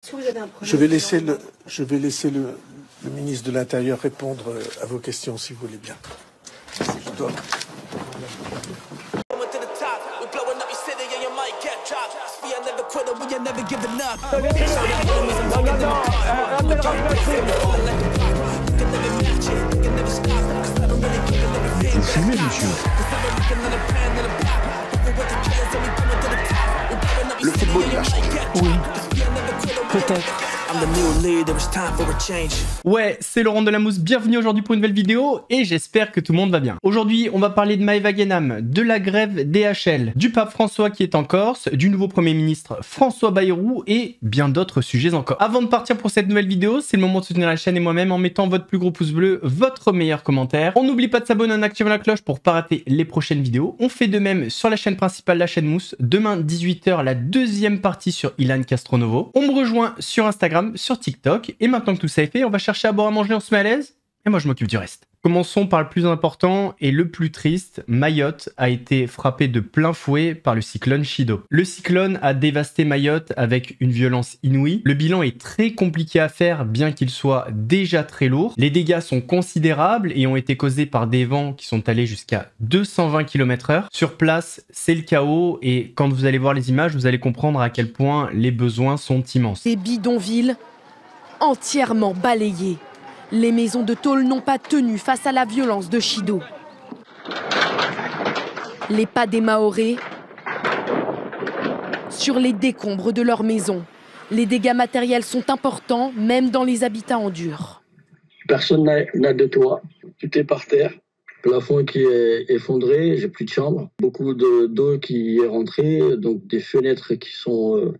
Si vous avez un problème, je vais laisser le ministre de l'Intérieur répondre à vos questions, si vous voulez bien. Je dois... Vous fumez, monsieur? Le football, il a changé. Oui. Peut-être. Ouais, c'est Laurent Delamousse, bienvenue aujourd'hui pour une nouvelle vidéo et j'espère que tout le monde va bien. Aujourd'hui, on va parler de Maëva Guénam, de la grève DHL, du pape François qui est en Corse, du nouveau Premier ministre François Bayrou et bien d'autres sujets encore. Avant de partir pour cette nouvelle vidéo, c'est le moment de soutenir la chaîne et moi-même en mettant votre plus gros pouce bleu, votre meilleur commentaire. On n'oublie pas de s'abonner en activant la cloche pour pas rater les prochaines vidéos. On fait de même sur la chaîne principale, la chaîne Mousse. Demain, 18 h, la deuxième partie sur Ilan Castronovo. On me rejoint sur Instagram, sur TikTok, et maintenant que tout ça est fait, on va chercher à boire à manger, on se met à l'aise, et moi je m'occupe du reste. Commençons par le plus important et le plus triste. Mayotte a été frappé de plein fouet par le cyclone Chido. Le cyclone a dévasté Mayotte avec une violence inouïe. Le bilan est très compliqué à faire, bien qu'il soit déjà très lourd. Les dégâts sont considérables et ont été causés par des vents qui sont allés jusqu'à 220 km/h. Sur place, c'est le chaos et quand vous allez voir les images, vous allez comprendre à quel point les besoins sont immenses. Des bidonvilles entièrement balayés. Les maisons de tôle n'ont pas tenu face à la violence de Chido. Les pas des Mahorais sur les décombres de leurs maisons. Les dégâts matériels sont importants, même dans les habitats en dur. Personne n'a de toit, tout est par terre. Plafond qui est effondré, j'ai plus de chambre. Beaucoup d'eau qui est rentrée, donc des fenêtres qui sont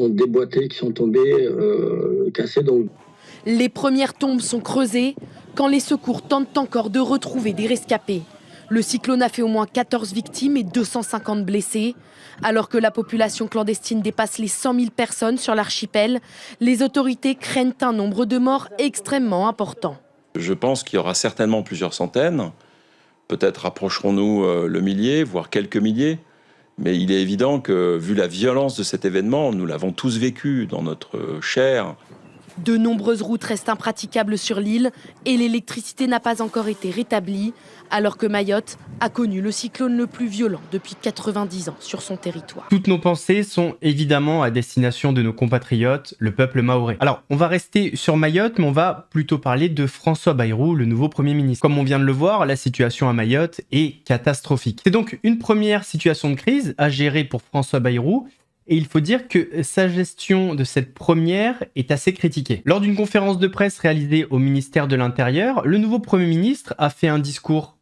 déboîtées, qui sont tombées, cassées. Donc. Les premières tombes sont creusées quand les secours tentent encore de retrouver des rescapés. Le cyclone a fait au moins 14 victimes et 250 blessés. Alors que la population clandestine dépasse les 100 000 personnes sur l'archipel, les autorités craignent un nombre de morts extrêmement important. Je pense qu'il y aura certainement plusieurs centaines. Peut-être approcherons-nous le millier, voire quelques milliers. Mais il est évident que, vu la violence de cet événement, nous l'avons tous vécu dans notre chair. De nombreuses routes restent impraticables sur l'île et l'électricité n'a pas encore été rétablie, alors que Mayotte a connu le cyclone le plus violent depuis 90 ans sur son territoire. Toutes nos pensées sont évidemment à destination de nos compatriotes, le peuple mahorais. Alors, on va rester sur Mayotte, mais on va plutôt parler de François Bayrou, le nouveau Premier ministre. Comme on vient de le voir, la situation à Mayotte est catastrophique. C'est donc une première situation de crise à gérer pour François Bayrou, et il faut dire que sa gestion de cette première est assez critiquée. Lors d'une conférence de presse réalisée au ministère de l'Intérieur, le nouveau Premier ministre a fait un discours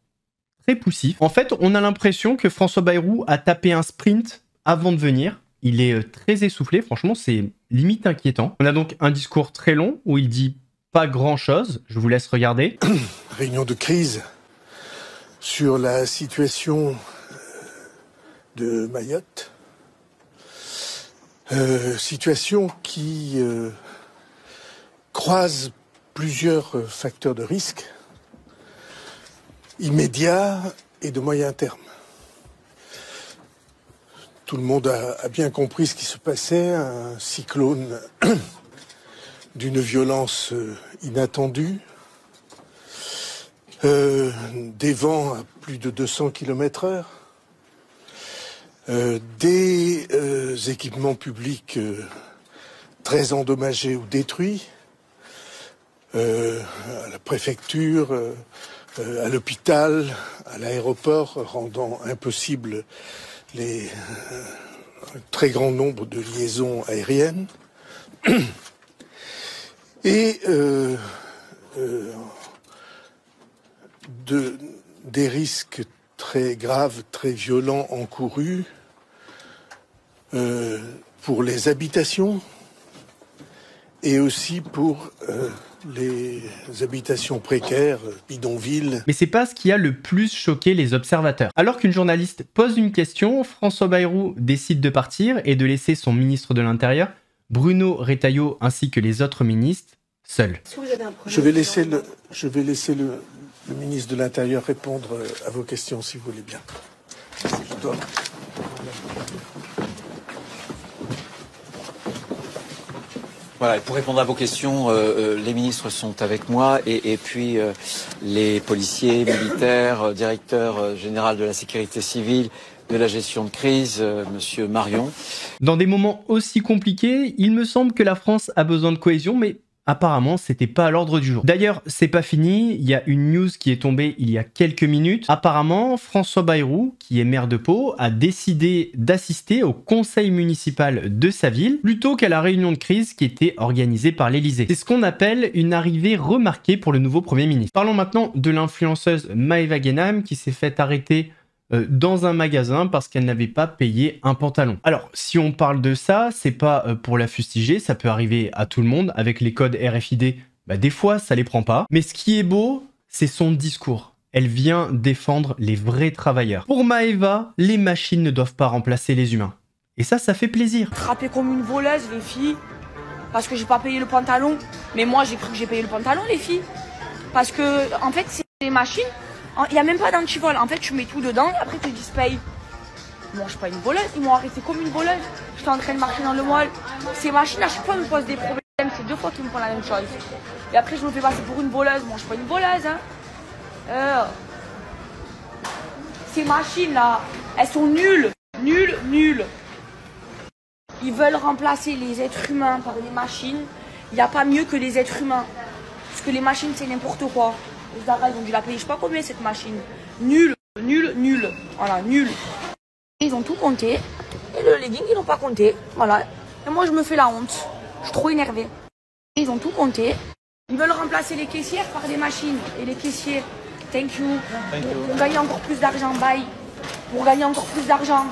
très poussif. En fait, on a l'impression que François Bayrou a tapé un sprint avant de venir. Il est très essoufflé, franchement, c'est limite inquiétant. On a donc un discours très long où il dit pas grand-chose. Je vous laisse regarder. Réunion de crise sur la situation de Mayotte. Situation qui croise plusieurs facteurs de risque immédiats et de moyen terme. Tout le monde a bien compris ce qui se passait, un cyclone d'une violence inattendue, des vents à plus de 200 km/h, des équipements publics très endommagés ou détruits, à la préfecture, à l'hôpital, à l'aéroport, rendant impossible un très grand nombre de liaisons aériennes. Et des risques très graves, très violents encourus pour les habitations et aussi pour les habitations précaires, bidonvilles. Mais c'est pas ce qui a le plus choqué les observateurs. Alors qu'une journaliste pose une question, François Bayrou décide de partir et de laisser son ministre de l'Intérieur, Bruno Retailleau, ainsi que les autres ministres, seuls. Si vous avez un problème, Je vais laisser le ministre de l'Intérieur répondre à vos questions, si vous voulez bien. Je dois... Voilà, pour répondre à vos questions, les ministres sont avec moi et puis les policiers, militaires, directeur général de la sécurité civile, de la gestion de crise, monsieur Marion. Dans des moments aussi compliqués, il me semble que la France a besoin de cohésion, mais apparemment, c'était pas à l'ordre du jour. D'ailleurs, c'est pas fini, il y a une news qui est tombée il y a quelques minutes. Apparemment, François Bayrou, qui est maire de Pau, a décidé d'assister au conseil municipal de sa ville, plutôt qu'à la réunion de crise qui était organisée par l'Elysée. C'est ce qu'on appelle une arrivée remarquée pour le nouveau Premier ministre. Parlons maintenant de l'influenceuse Maëva Guénam, qui s'est fait arrêter dans un magasin parce qu'elle n'avait pas payé un pantalon. Alors, si on parle de ça, c'est pas pour la fustiger, ça peut arriver à tout le monde. Avec les codes RFID, des fois, ça les prend pas. Mais ce qui est beau, c'est son discours. Elle vient défendre les vrais travailleurs. Pour Maëva, les machines ne doivent pas remplacer les humains. Et ça fait plaisir. Trappé comme une voleuse, les filles, parce que j'ai pas payé le pantalon. Mais moi, j'ai cru que j'ai payé le pantalon, les filles. Parce que, en fait, c'est des machines. Il n'y a même pas d'antivol. En fait, tu mets tout dedans et après, tu te dis paye. Moi, je suis pas une voleuse. Ils m'ont arrêté comme une voleuse. J'étais en train de marcher dans le mall. Ces machines, à chaque fois, me posent des problèmes. C'est 2 fois qu'ils me font la même chose. Et après, je me fais passer pour une voleuse. Moi, je suis pas une voleuse. Hein. Ces machines-là, elles sont nulles. Nulles. Ils veulent remplacer les êtres humains par des machines. Il n'y a pas mieux que les êtres humains. Parce que les machines, c'est n'importe quoi. Les Zara, ils ont dû la payer, je sais pas combien cette machine. Nul. Voilà, nul. Ils ont tout compté. Et le legging, ils n'ont pas compté. Voilà. Et moi, je me fais la honte. Je suis trop énervée. Ils ont tout compté. Ils veulent remplacer les caissières par des machines. Et les caissiers, thank you. Pour gagner encore plus d'argent, bye. Pour gagner encore plus d'argent.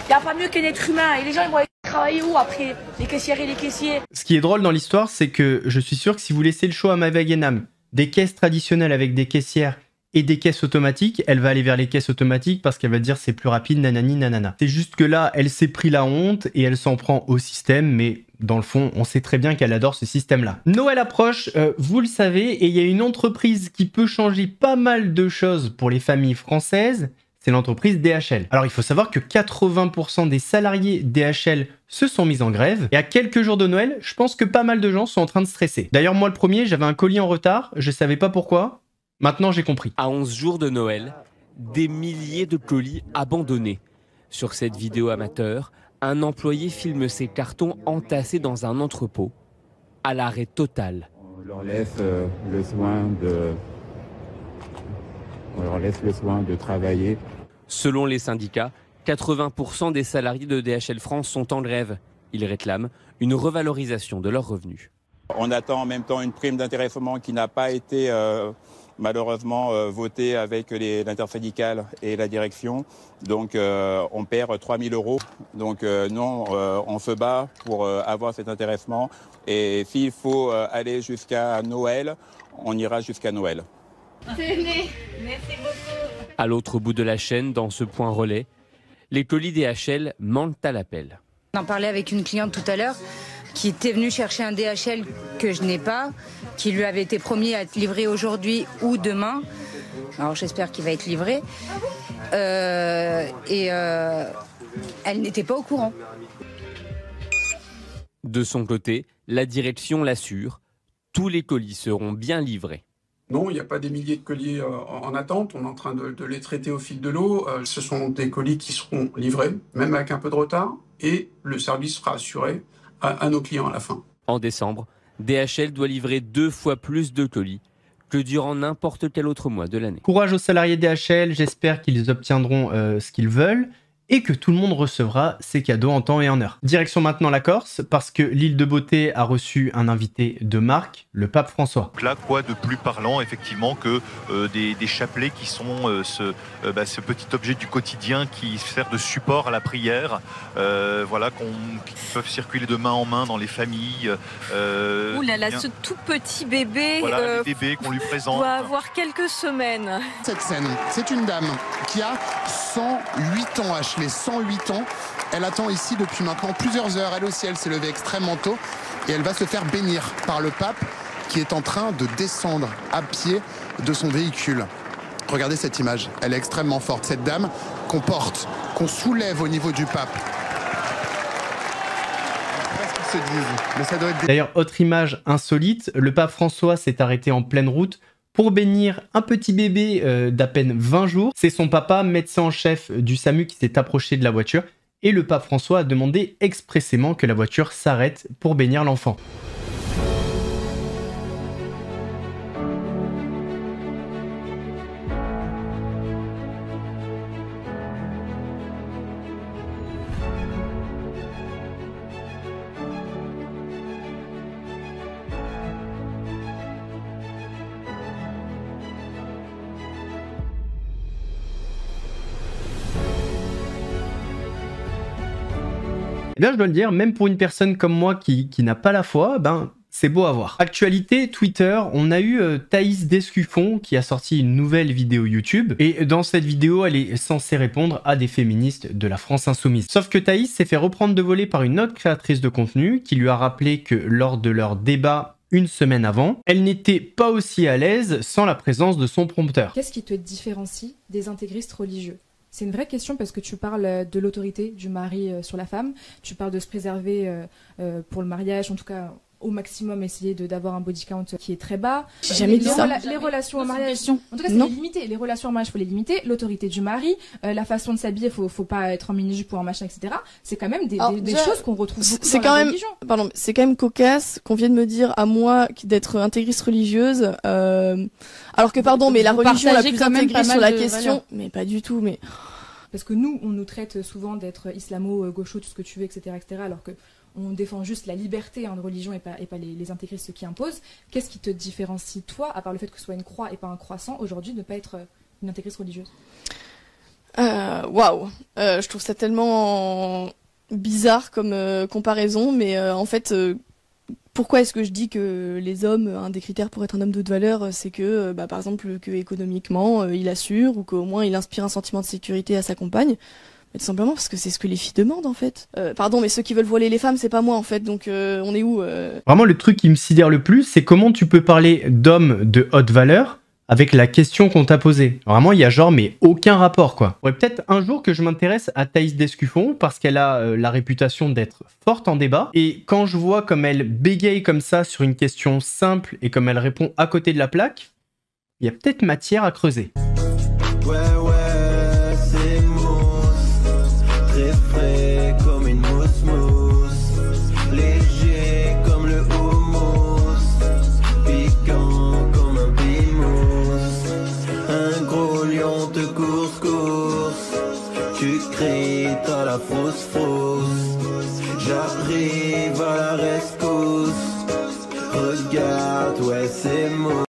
Il n'y a pas mieux qu'un être humain. Et les gens, ils vont aller travailler où après? Les caissières et les caissiers. Ce qui est drôle dans l'histoire, c'est que je suis sûr que si vous laissez le choix à Maëva Guénam, des caisses traditionnelles avec des caissières et des caisses automatiques, elle va aller vers les caisses automatiques parce qu'elle va dire c'est plus rapide, nanani, nanana. C'est juste que là, elle s'est pris la honte et elle s'en prend au système, mais dans le fond, on sait très bien qu'elle adore ce système-là. Noël approche, vous le savez, et il y a une entreprise qui peut changer pas mal de choses pour les familles françaises, c'est l'entreprise DHL. Alors il faut savoir que 80% des salariés DHL se sont mis en grève, et à quelques jours de Noël, je pense que pas mal de gens sont en train de stresser. D'ailleurs moi le premier, j'avais un colis en retard, je savais pas pourquoi, maintenant j'ai compris. À 11 jours de Noël, des milliers de colis abandonnés. Sur cette vidéo amateur, un employé filme ses cartons entassés dans un entrepôt, à l'arrêt total. On leur laisse le soin de travailler. Selon les syndicats, 80% des salariés de DHL France sont en grève. Ils réclament une revalorisation de leurs revenus. On attend en même temps une prime d'intéressement qui n'a pas été malheureusement votée avec l'intersyndicale et la direction. Donc on perd 3 000 €. Donc non, on se bat pour avoir cet intéressement. Et s'il faut aller jusqu'à Noël, on ira jusqu'à Noël. Merci beaucoup. À l'autre bout de la chaîne, dans ce point relais, les colis DHL manquent à l'appel. On en parlait avec une cliente tout à l'heure qui était venue chercher un DHL que je n'ai pas, qui lui avait été promis à être livré aujourd'hui ou demain. Alors j'espère qu'il va être livré. Elle n'était pas au courant. De son côté, la direction l'assure, tous les colis seront bien livrés. Non, il n'y a pas des milliers de colis en attente, on est en train de les traiter au fil de l'eau. Ce sont des colis qui seront livrés, même avec un peu de retard, et le service sera assuré à nos clients à la fin. En décembre, DHL doit livrer 2 fois plus de colis que durant n'importe quel autre mois de l'année. Courage aux salariés DHL, j'espère qu'ils obtiendront ce qu'ils veulent et que tout le monde recevra ses cadeaux en temps et en heure. Direction maintenant la Corse, parce que l'île de Beauté a reçu un invité de marque, le pape François. Là, quoi de plus parlant, effectivement, que des chapelets qui sont ce petit objet du quotidien qui sert de support à la prière, voilà, qui peuvent circuler de main en main dans les familles. Ouh là là, ce tout petit bébé, voilà, les bébés qu'on lui présente. Doit avoir quelques semaines. Cette scène, c'est une dame qui a 108 ans, Ashley, 108 ans. Elle attend ici depuis maintenant plusieurs heures. Elle aussi, elle s'est levée extrêmement tôt et elle va se faire bénir par le pape qui est en train de descendre à pied de son véhicule. Regardez cette image, elle est extrêmement forte. Cette dame qu'on porte, qu'on soulève au niveau du pape. se disent. Mais ça doit être... D'ailleurs, autre image insolite, le pape François s'est arrêté en pleine route pour bénir un petit bébé d'à peine 20 jours. C'est son papa, médecin en chef du SAMU, qui s'est approché de la voiture. Et le pape François a demandé expressément que la voiture s'arrête pour bénir l'enfant. Eh bien, je dois le dire, même pour une personne comme moi qui n'a pas la foi, ben, c'est beau à voir. Actualité, Twitter, on a eu Thaïs Descuffon qui a sorti une nouvelle vidéo YouTube. Et dans cette vidéo, elle est censée répondre à des féministes de la France insoumise. Sauf que Thaïs s'est fait reprendre de volée par une autre créatrice de contenu qui lui a rappelé que lors de leur débat une semaine avant, elle n'était pas aussi à l'aise sans la présence de son prompteur. Qu'est-ce qui te différencie des intégristes religieux ? C'est une vraie question parce que tu parles de l'autorité du mari sur la femme, tu parles de se préserver pour le mariage, en tout cas au maximum essayer d'avoir un body count qui est très bas. J'ai jamais dit ça. Les relations au mariage, en tout cas c'est limité. Les relations au mariage, faut les limiter. L'autorité du mari, la façon de s'habiller, faut pas être en mini-jupe ou en machin, etc. C'est quand même des choses qu'on retrouve beaucoup dans la religion. Pardon, c'est quand même cocasse qu'on vienne me dire à moi d'être intégriste religieuse, alors que pardon, mais la religion la plus intégrée sur la question, mais pas du tout, mais... Parce que nous, on nous traite souvent d'être islamo-gaucho, tout ce que tu veux, etc., etc., alors que on défend juste la liberté de religion et pas les intégristes qui imposent. Qu'est-ce qui te différencie, toi, à part le fait que ce soit une croix et pas un croissant, aujourd'hui, de ne pas être une intégriste religieuse? Waouh, je trouve ça tellement bizarre comme comparaison, mais en fait... Pourquoi est-ce que je dis que les hommes, un des critères pour être un homme de haute valeur, c'est que, par exemple, que économiquement, il assure ou qu'au moins il inspire un sentiment de sécurité à sa compagne? Mais tout simplement parce que c'est ce que les filles demandent en fait. Pardon, mais ceux qui veulent voiler les femmes, c'est pas moi en fait, donc on est où Vraiment, le truc qui me sidère le plus, c'est comment tu peux parler d'hommes de haute valeur avec la question qu'on t'a posée. Vraiment, il y a genre, mais aucun rapport, quoi. Ouais, peut-être un jour que je m'intéresse à Thaïs Descuffon, parce qu'elle a la réputation d'être forte en débat, et quand je vois comme elle bégaye comme ça sur une question simple, et comme elle répond à côté de la plaque, il y a peut-être matière à creuser. Ouais, c'est mousse, très frais comme une mousse, léger comme le houmous, piquant comme un bimous, un gros lion te course, tu cries, t'as la fausse, j'arrive à la rescousse, regarde, ouais c'est mousse.